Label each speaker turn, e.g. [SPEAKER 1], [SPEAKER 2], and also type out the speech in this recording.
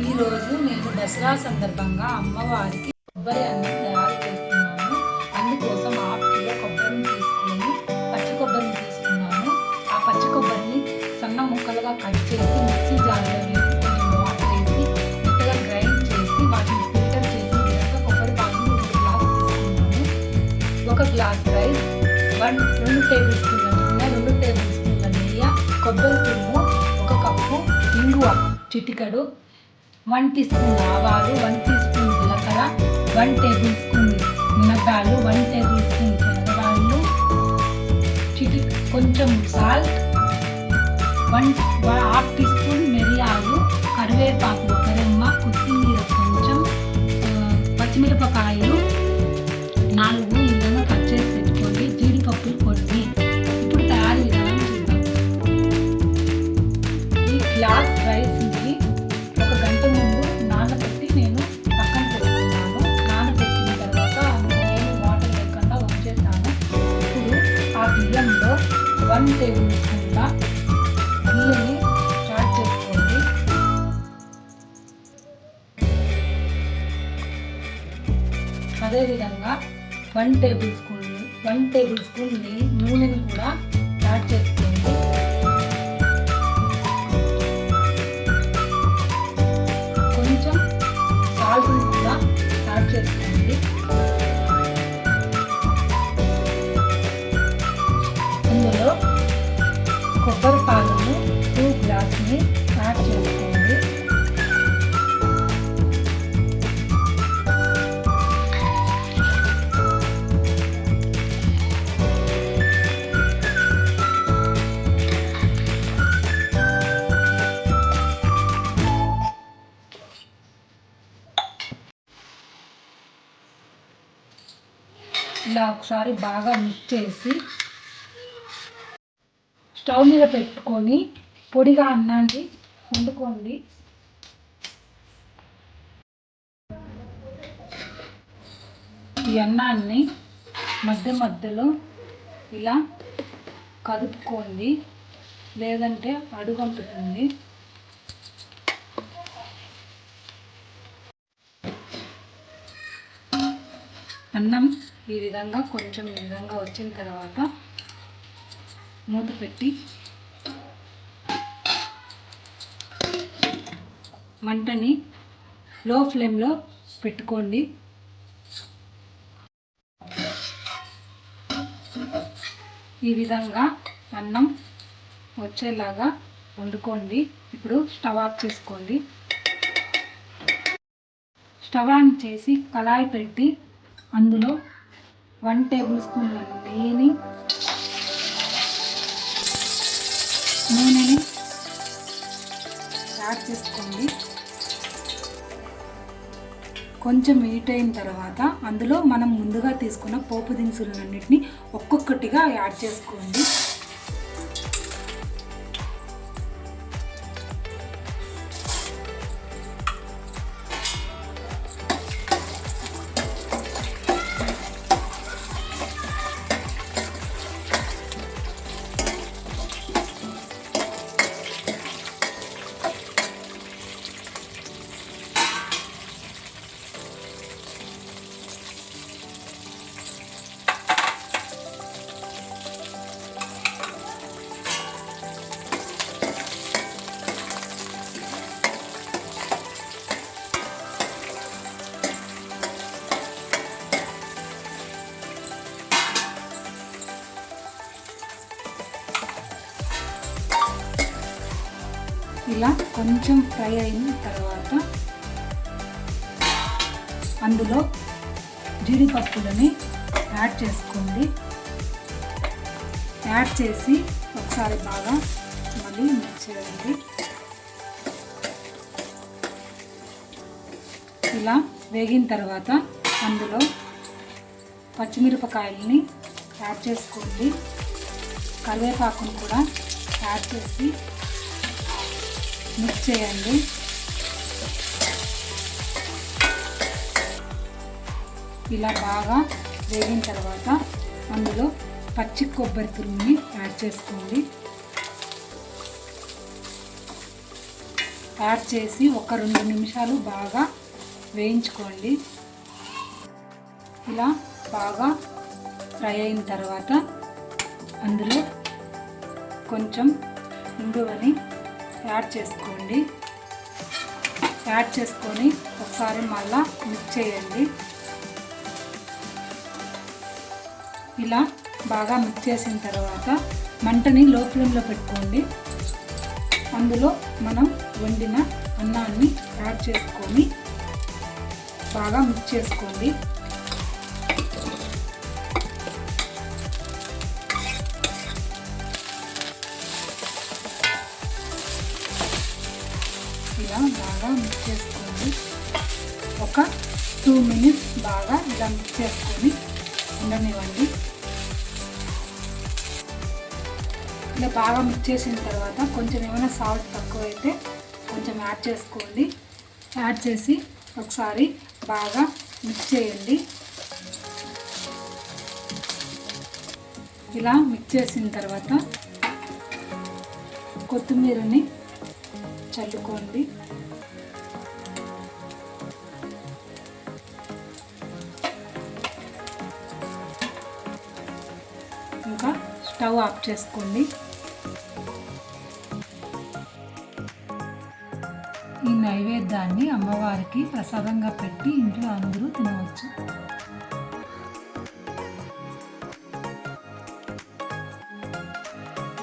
[SPEAKER 1] ఈరోజు నేను దసరా సందర్భంగా అమ్మవారికి కొబ్బరి అన్నం తయారు చేస్తున్నాను. అందుకోసం హాఫ్ కిలో కొబ్బరిని తీసుకొని పచ్చి కొబ్బరిని తీసుకున్నాను. ఆ పచ్చి కొబ్బరిని సన్న ముక్కలుగా కట్ చేసి మిక్సీ జార్లో వేసి కొంచెం వాటర్ వేసి మెత్తగా గ్రైండ్ చేసి వాటిని ఫిల్టర్ చేసి వేరొక కొబ్బరి పాలను 2 గ్లాసులు తీసుకున్నాను. 1 గ్లాస్ రైస్, 2 టేబుల్ స్పూన్ల నూనె, 2 టేబుల్ స్పూన్ల నెయ్యి, కొబ్బరి తురుము, 1 కప్పు ఇంగువ చిటికెడు, 1 టీ స్పూన్ ఆవాలు, 1 టీ స్పూన్ జీలకర్ర, 1 టేబుల్ స్పూన్ మినప్పాలు, 1 టేబుల్ స్పూన్ శనగపాలు, కొంచెం సాల్ట్, 1/2 టీ స్పూన్ మిరియాలు, కరివేపాకు 1 రెమ్మ, కొత్తిమీర కొంచెం, పచ్చిమిరపకాయలు 4 ఈ విధంగా కట్ చేసి పెట్టుకోండి. జీడిపప్పులు కొన్ని. ఇప్పుడు తయారీ విధానం చూద్దాం. ఈ గ్లాస్ రైస్ని 1 గంట ముందు నానబెట్టి నేను పక్కన పెట్టుకున్నాను. నానబెట్టిన తర్వాత నేను వాటర్ లేకుండా ఉంచేసాను. ఇప్పుడు ఆ బియ్యంలో 1 టేబుల్ స్పూన్ల బియ్యని యాడ్ చేసుకోండి. అదేవిధంగా 1 టేబుల్ స్పూన్ నూనెని కూడా యాడ్ చేసుకోండి. కొంచెం సాల్ట్ని కూడా యాడ్ చేసుకోండి. ఇందులో కొబ్బరి పాలను 2 గ్లాసుని యాడ్ చేసుకోండి. ఇలా ఒకసారి బాగా మిక్స్ చేసి స్టవ్ మీద పెట్టుకొని పొడిగా అన్నాన్ని వండుకోండి. ఈ అన్నాన్ని మధ్య మధ్యలో ఇలా కదుపుకోండి, లేదంటే అడుగంటుతుంది. అన్నం ఈ విధంగా వచ్చిన తర్వాత మూత పెట్టి మంటని లో ఫ్లేమ్లో పెట్టుకోండి. ఈ విధంగా అన్నం వచ్చేలాగా వండుకోండి. ఇప్పుడు స్టవ్ ఆఫ్ చేసుకోండి. స్టవ్ ఆన్ చేసి కళాయి పెట్టి అందులో 1 టేబుల్ స్పూన్ నూనెని యాడ్ చేసుకోండి. కొంచెం హీట్ అయిన తర్వాత అందులో మనం ముందుగా తీసుకున్న పోపు దినుసులన్నిటిని ఒక్కొక్కటిగా యాడ్ చేసుకోండి. ఇలా కొంచెం ఫ్రై అయిన తర్వాత అందులో జీడిపప్పులని యాడ్ చేసుకోండి. యాడ్ చేసి ఒకసారి బాగా మళ్ళీ మిక్స్ చేయండి. ఇలా వేగిన తర్వాత అందులో పచ్చిమిరపకాయలని యాడ్ చేసుకోండి. కరివేపాకును కూడా యాడ్ చేసి మిక్స్ చేయండి. ఇలా బాగా వేగిన తర్వాత అందులో పచ్చి కొబ్బరి తురుముని యాడ్ చేసుకోండి. యాడ్ చేసి ఒక 2 నిమిషాలు బాగా వేయించుకోండి. ఇలా బాగా ఫ్రై అయిన తర్వాత అందులో కొంచెం ఇంగువని యాడ్ చేసుకోండి. యాడ్ చేసుకొని ఒకసారి మళ్ళా మిక్స్ చేయండి. ఇలా బాగా మిక్స్ చేసిన తర్వాత మంటని లో ఫ్లేమ్లో పెట్టుకోండి. అందులో మనం వండిన అన్నాన్ని యాడ్ చేసుకొని బాగా మిక్స్ చేసుకోండి. ఇలా బాగా మిక్స్ చేసుకోండి. ఒక 2 మినిట్స్ బాగా ఇలా మిక్స్ చేసుకొని ఉండనివ్వండి. ఇలా బాగా మిక్స్ చేసిన తర్వాత కొంచెం ఏమైనా సాల్ట్ తక్కువైతే కొంచెం యాడ్ చేసుకోండి. యాడ్ చేసి ఒకసారి బాగా మిక్స్ చేయండి. ఇలా మిక్స్ చేసిన తర్వాత కొత్తిమీరని చల్లుకోండి. ఇంకా స్టవ్ ఆఫ్ చేసుకోండి. ఈ నైవేద్యాన్ని అమ్మవారికి ప్రసాదంగా పెట్టి ఇంట్లో అందరూ తినవచ్చు.